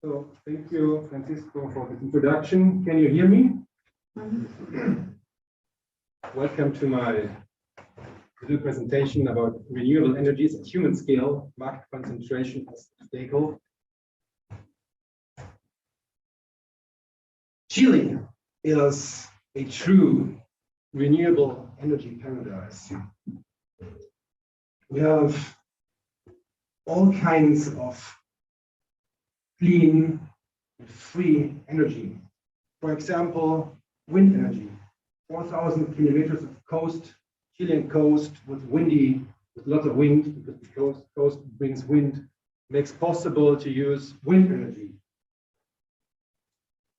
So thank you, Francisco, for this introduction. Can you hear me? Welcome to my little presentation about renewable energies at human scale, market concentration as stakeholder. Chile is a true renewable energy paradise. We have all kinds of clean, free energy. For example, wind energy. 4,000 kilometers of coast, Chilean coast with lots of wind, because the coast brings wind, makes possible to use wind energy.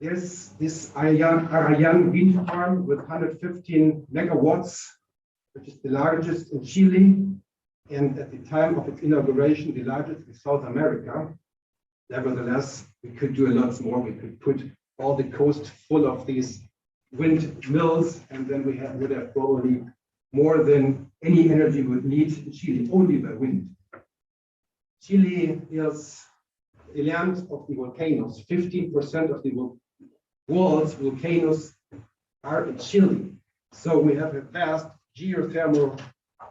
There's this Arayan wind farm with 115 megawatts, which is the largest in Chile, and at the time of its inauguration, the largest in South America. Nevertheless, we could do a lot more. We could put all the coast full of these windmills, and then we would have probably more than any energy we would need in Chile, only by wind. Chile is the land of the volcanoes. 15% of the world's volcanoes are in Chile. So we have a vast geothermal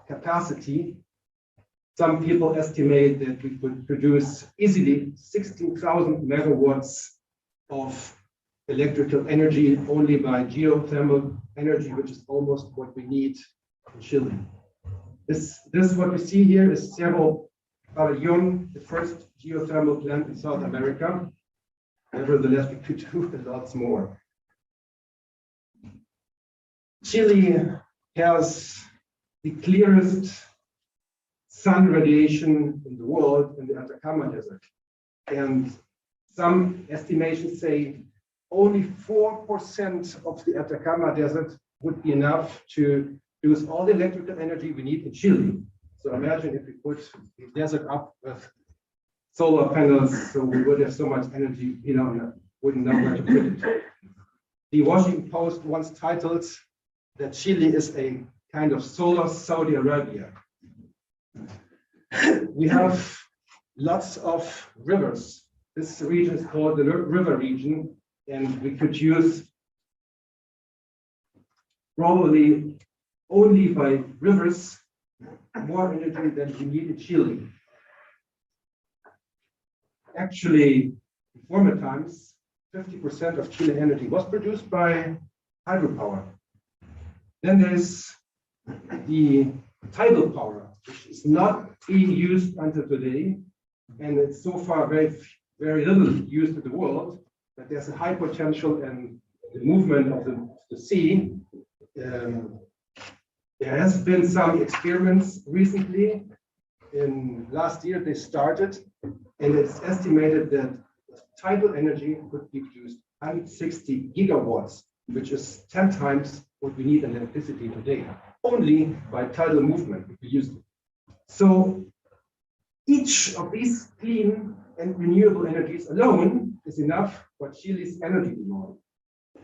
capacity. Some people estimate that we could produce easily 16,000 megawatts of electrical energy only by geothermal energy, which is almost what we need in Chile. This what we see here is Cerro Pabellón, the first geothermal plant in South America. Nevertheless, we could do a lot more. Chile has the clearest sun radiation in the world in the Atacama Desert. And some estimations say only 4% of the Atacama Desert would be enough to use all the electrical energy we need in Chile. So imagine if we put the desert up with solar panels, so we would have so much energy, wouldn't know where to put it. The Washington Post once titled that Chile is a kind of solar Saudi Arabia. We have lots of rivers. This region is called the river region, and we could use probably only by rivers more energy than we need in Chile. Actually, in former times, 50% of Chilean energy was produced by hydropower. Then there's the tidal power, which is not being used until today, and it's so far very, very little used in the world, but there's a high potential in the movement of the sea. There has been some experiments recently. In last year, they started, and it's estimated that tidal energy could be produced 160 gigawatts, which is 10 times what we need in electricity today, only by tidal movement if we use it. So each of these clean and renewable energies alone is enough for Chile's energy demand.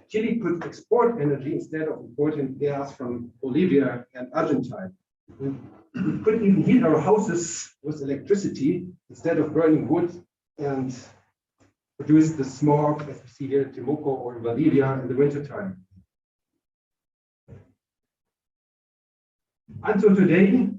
Chile could export energy instead of importing gas from Bolivia and Argentina. We could even heat our houses with electricity instead of burning wood and produce the smog, as we see here in Temuco or in Bolivia in the wintertime. Until today,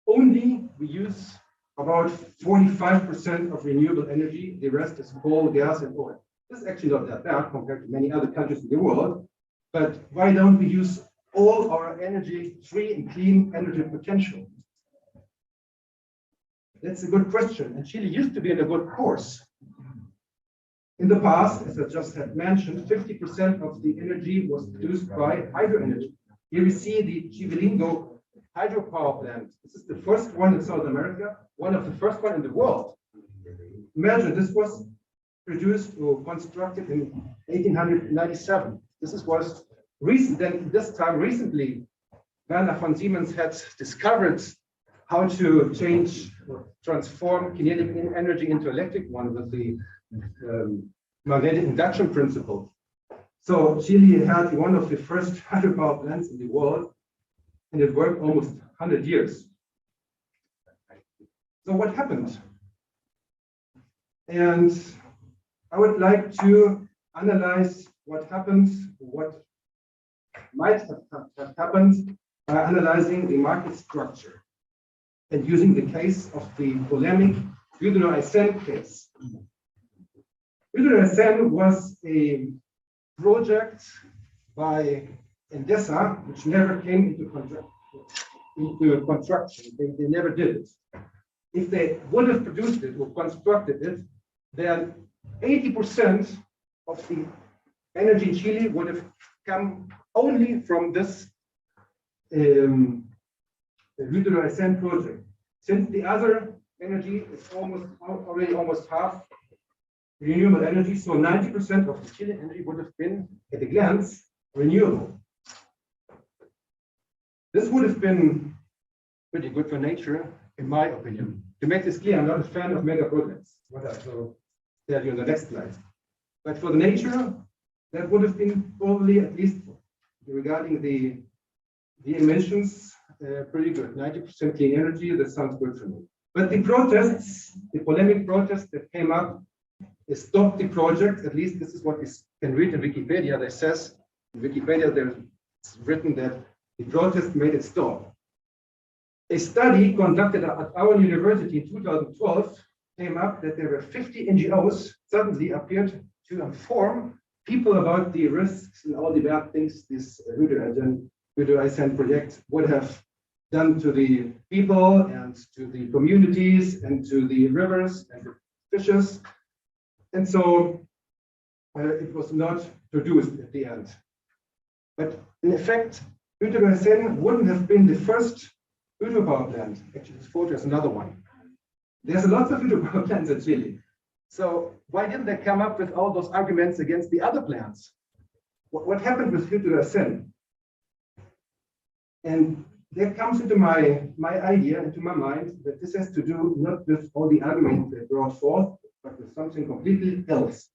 only we use about 45% of renewable energy. The rest is coal, gas, and oil. This is actually not that bad compared to many other countries in the world. But why don't we use all our energy, free and clean energy potential? That's a good question. And Chile used to be in a good course. In the past, as I just had mentioned, 50% of the energy was produced by hydro energy. Here we see the Chivilingo hydropower plant. This is the first one in South America, one of the first one in the world. Imagine this was produced or constructed in 1897. Was recent. Then this time recently, Werner von Siemens had discovered how to change or transform kinetic energy into electric one with the magnetic induction principle. So Chile had one of the first hydropower plants in the world, and it worked almost 100 years. So what happened? And I would like to analyze what happens, what might have happened by analyzing the market structure and using the case of the polemic Renewable case. Renewable was a project by Endesa, which never came into construction. They never did it. If they would have produced it or constructed it, then 80% of the energy in Chile would have come only from this Renewable project. Since the other energy is already almost half renewable energy, so 90% of the Chilean energy would have been, at a glance, renewable. This would have been pretty good for nature, in my opinion. To make this clear, I'm not a fan of mega projects, what I will tell you in the next slide. But for the nature, that would have been probably, at least regarding the emissions, pretty good. 90% clean energy, that sounds good for me. But the protests, the polemic protests that came up, stopped the project. At least this is what we can read in Wikipedia. There says in Wikipedia there's written that the protest made it stop. A study conducted at our university in 2012 came up that there were 50 NGOs suddenly appeared to inform people about the risks and all the bad things this Renewable project would have done to the people and to the communities and to the rivers and the fishes. And so it was not produced at the end. But in effect, Renewable wouldn't have been the first hydropower plant. Actually, this photo is another one. There's lots of hydropower plants in Chile. So why didn't they come up with all those arguments against the other plants? What happened with Renewable? And that comes into my idea, into my mind, that this has to do not with all the arguments they brought forth, but with something completely else.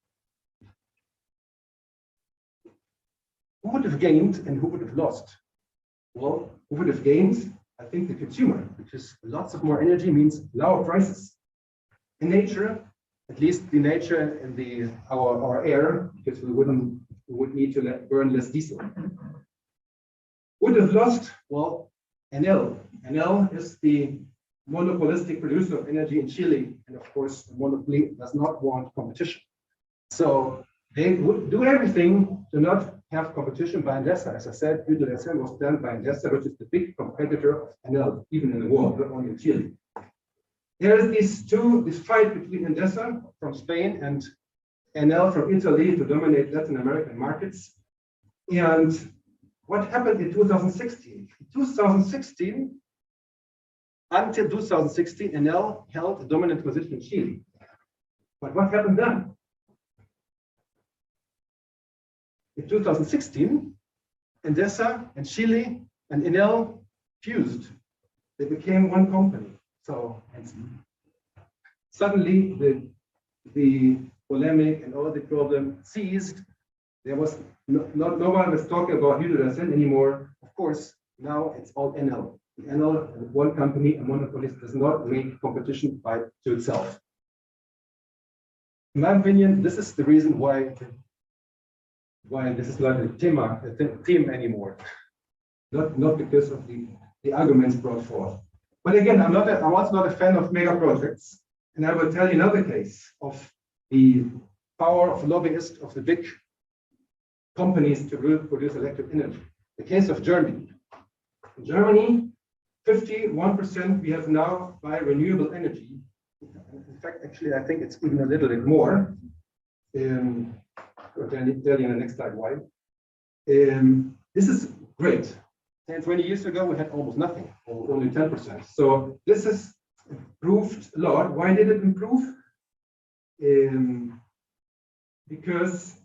Who would have gained and who would have lost? Well, who would have gained? I think the consumer, because lots of more energy means lower prices. In nature, at least the nature in our air, because we would need to burn less diesel. Would have lost? Well, Enel. Enel is the monopolistic producer of energy in Chile, and of course, the monopoly does not want competition. So they would do everything to not have competition by Endesa. As I said, Renewable was done by Endesa, which is the big competitor of Enel, even in the world, not only in Chile. There is this fight between Endesa from Spain and Enel from Italy to dominate Latin American markets. And what happened in 2016? In 2016, until 2016, Enel held a dominant position in Chile. But what happened then? In 2016, Endesa and Chile and Enel fused. They became one company. So suddenly the polemic and all the problem ceased. There was no one was talking about Renewable anymore. Of course, now it's all Enel. Enel, one company, a monopolist, does not make competition to itself. In my opinion, this is the reason why this is not a theme anymore. Not because of the arguments brought forth. But again, I was not a fan of mega projects, and I will tell you another case of the power of lobbyists of the big companies to produce electric energy. The case of Germany. In Germany, 51% we have now by renewable energy. In fact, actually, I think it's even a little bit more. I'll tell you in the next slide why. This is great. 10, 20 years ago, we had almost nothing, or only 10%. So this has improved a lot. Why did it improve? Because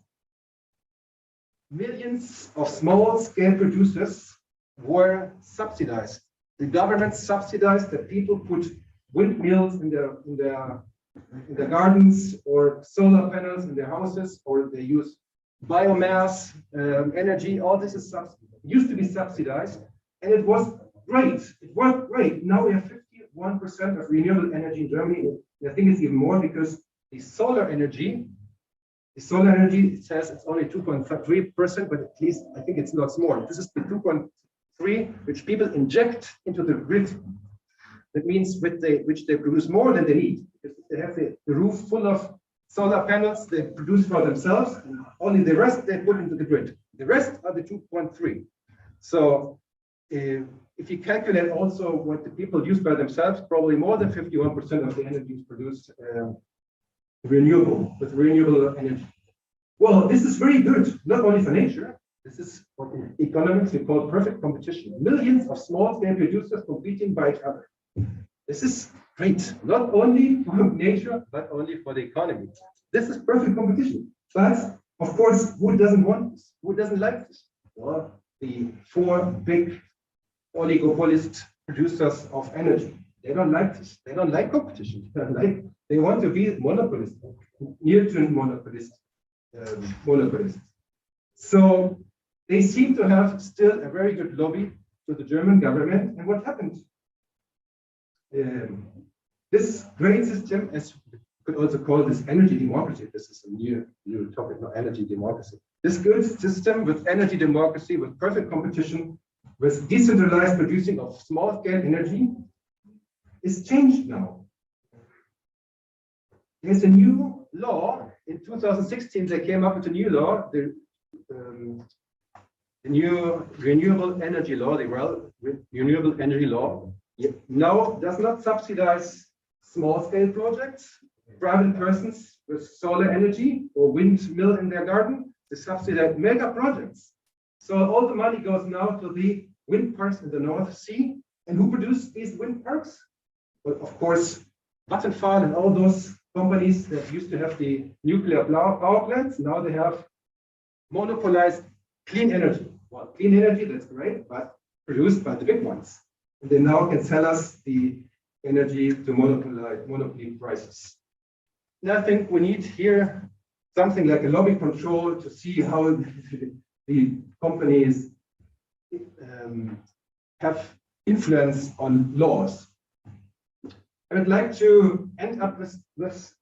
millions of small-scale producers were subsidized. The government subsidized that people put windmills in their gardens, or solar panels in their houses, or they use biomass energy. All this is used to be subsidized, and it was great. It worked great. Now we have 51% of renewable energy in Germany. And I think it's even more because the solar energy The solar energy, it says it's only 2.3%, but at least I think it's lots more. This is the 2.3 which people inject into the grid. That means which they produce more than they need. Because they have the roof full of solar panels they produce for themselves, and only the rest they put into the grid. The rest are the 2.3. So if you calculate also what the people use by themselves, probably more than 51% of the energy is produced with renewable energy. Well, this is very good, not only for nature. This is what in economics we call perfect competition. Millions of small-scale producers competing by each other. This is great, not only for nature, but only for the economy. This is perfect competition. But of course, who doesn't want this? Who doesn't like this? Well, the four big oligopolist producers of energy. They don't like this. They don't like competition. They want to be monopolist, near to monopolist. So they seem to have still a very good lobby to the German government. And what happened? This great system, as we could also call this energy democracy. This is a new topic, not energy democracy. This good system with energy democracy, with perfect competition, with decentralized producing of small-scale energy, is changed now. There's a new law. In 2016, they came up with a new law, the new renewable energy law, the renewable energy law. Now does not subsidize small-scale projects, private persons with solar energy or windmill in their garden. They subsidize mega projects. So all the money goes now to the wind parks in the North Sea. And who produce these wind parks? Well, of course, Vattenfall and all those companies that used to have the nuclear power plants. Now they have monopolized clean energy. Well, clean energy, that's great, but produced by the big ones. And they now can sell us the energy to monopoly prices. And I think we need here something like a lobby control to see how the companies have influence on laws. I would like to end up with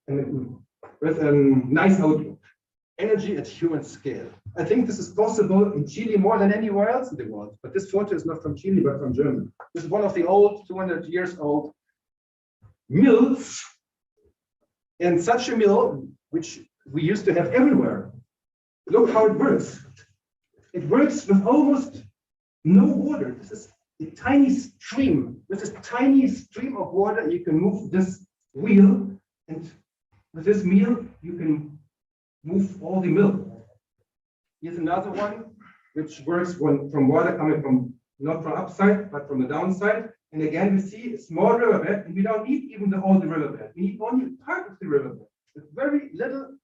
a nice outlook. Energy at human scale. I think this is possible in Chile more than anywhere else in the world. But this photo is not from Chile, but from Germany. This is one of the old, 200 years old mills. And such a mill, which we used to have everywhere. Look how it works. It works with almost no water. This is a tiny stream. With this tiny stream of water, you can move this wheel. And with this wheel, you can move all the milk. Here's another one, which works from water coming from, not from upside, but from the downside. And again, we see a small riverbed, and we don't need even all the riverbed. We need only part of the riverbed. With very little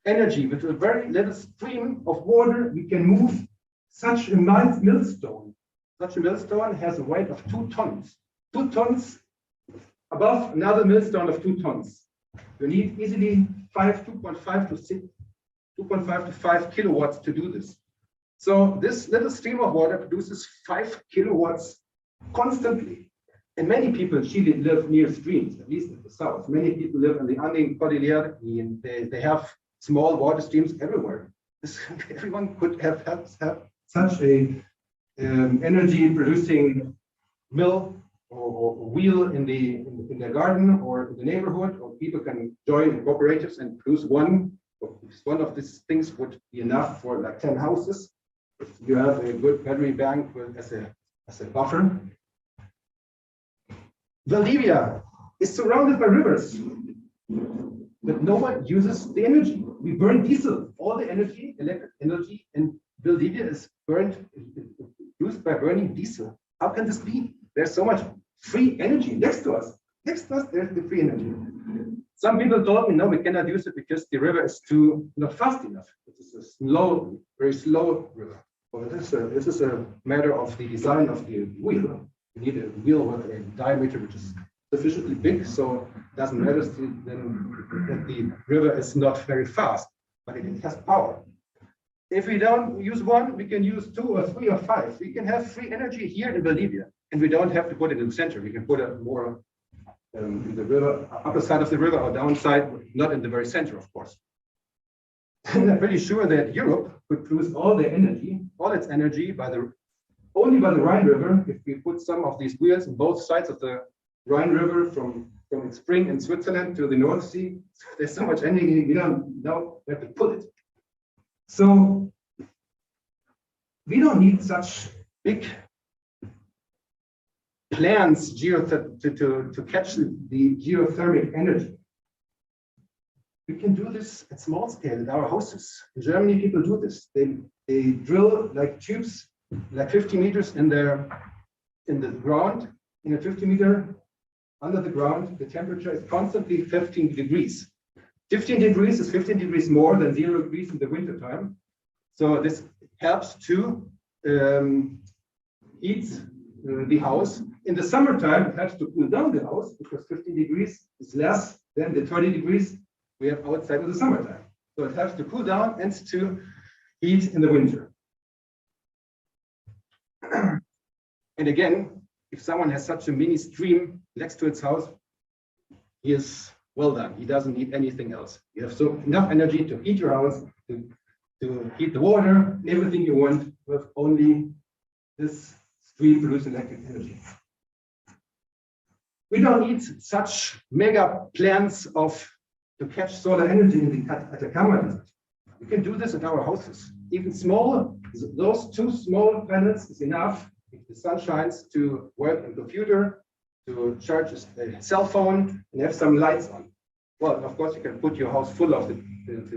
energy, with a very little stream of water, we can move such a millstone. Such a millstone has a weight of 2 tons. 2 tons above another millstone of 2 tons. You need easily 2.5 to 5 kilowatts to do this. So this little stream of water produces 5 kilowatts constantly. And many people in Chile live near streams, at least in the south. Many people live in the Andean Cordillera, and they have small water streams everywhere. Everyone could have such a energy producing mill or wheel in their garden or in the neighborhood, or people can join cooperatives and produce one. One of these things would be enough for like 10 houses. If you have a good battery bank as a buffer. Valdivia is surrounded by rivers, but no one uses the energy. We burn diesel. All the energy, electric energy in Valdivia is used by burning diesel. How can this be? There's so much free energy next to us. Next to us, there's the free energy. Some people told me, no, we cannot use it because the river is not fast enough. It is a slow, very slow river. Well, this is a matter of the design of the wheel. You need a wheel with a diameter which is sufficiently big, so it doesn't matter then that the river is not very fast, but it has power. If we don't use one, we can use 2 or 3 or 5. We can have free energy here in Bolivia, and we don't have to put it in the center. We can put it more in the river, upper side of the river or downside, not in the very center, of course. And I'm pretty sure that Europe could produce all its energy only by the Rhine River, if we put some of these wheels on both sides of the Rhine River from its spring in Switzerland to the North Sea. There's so much energy, we don't know where to put it. So we don't need such big plans to catch the geothermal energy. We can do this at small scale at our houses. In Germany, people do this. They drill like tubes, like 50 meters in the ground, in a 50 meter under the ground. The temperature is constantly 15 degrees. 15 degrees is 15 degrees more than 0 degrees in the winter time. So this helps to heat the house. In the summertime, it helps to cool down the house because 15 degrees is less than the 20 degrees we have outside in the summertime. So it helps to cool down and to heat in the winter. And again, if someone has such a mini stream next to its house, he is well done. He doesn't need anything else. You have enough energy to heat your house, to heat the water, everything you want with only this stream producing electric energy. We don't need such mega plans to catch solar energy in the Atacama Desert. We can do this in our houses. Even small, those 2 small panels is enough if the sun shines to work on a computer, to charge a cell phone, and have some lights on. Well, of course, you can put your house full of the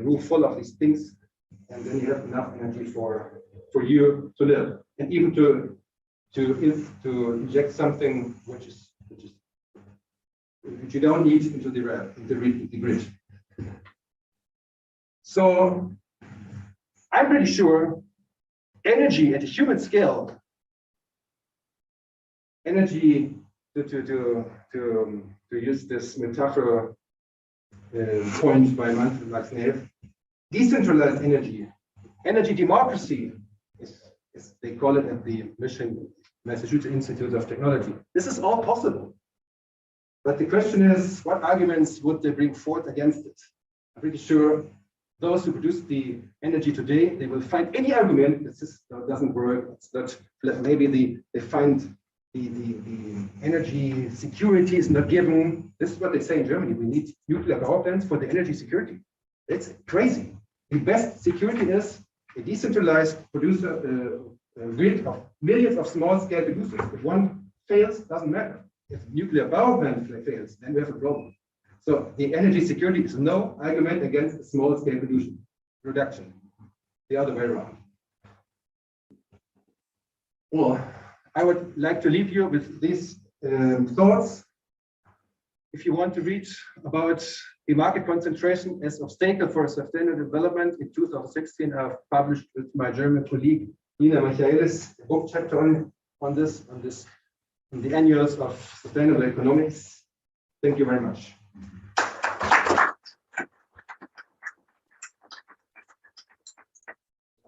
roof full of these things, and then you have enough energy for you to live, and even to inject something which you don't need into the grid. So I'm pretty sure energy at a human scale, energy to use this metaphor point by Manfred Max Neef, decentralized energy democracy is they call it at the Massachusetts Institute of Technology. This is all possible. But the question is, what arguments would they bring forth against it? I'm pretty sure those who produce the energy today, they will find any argument that this doesn't work. It's not, maybe they find the energy security is not given. This is what they say in Germany. We need nuclear power plants for the energy security. It's crazy. The best security is a decentralized producer grid of millions of small-scale producers. If one fails, doesn't matter. If nuclear power plant fails, then we have a problem. So the energy security is no argument against small-scale production. The other way around. Well, I would like to leave you with these thoughts. If you want to read about the market concentration as obstacle for sustainable development, in 2016, I've published with my German colleague Nina Michaelis a book chapter on the annuals of sustainable economics. Thank you very much.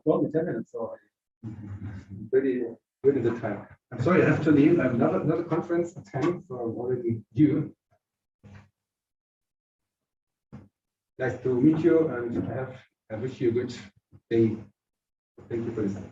Well, 10 minutes, so pretty good in the time. I'm sorry, I have to leave. I have another conference at 10, so I'm already due. Nice to meet you, and I wish you a good day. Thank you for listening.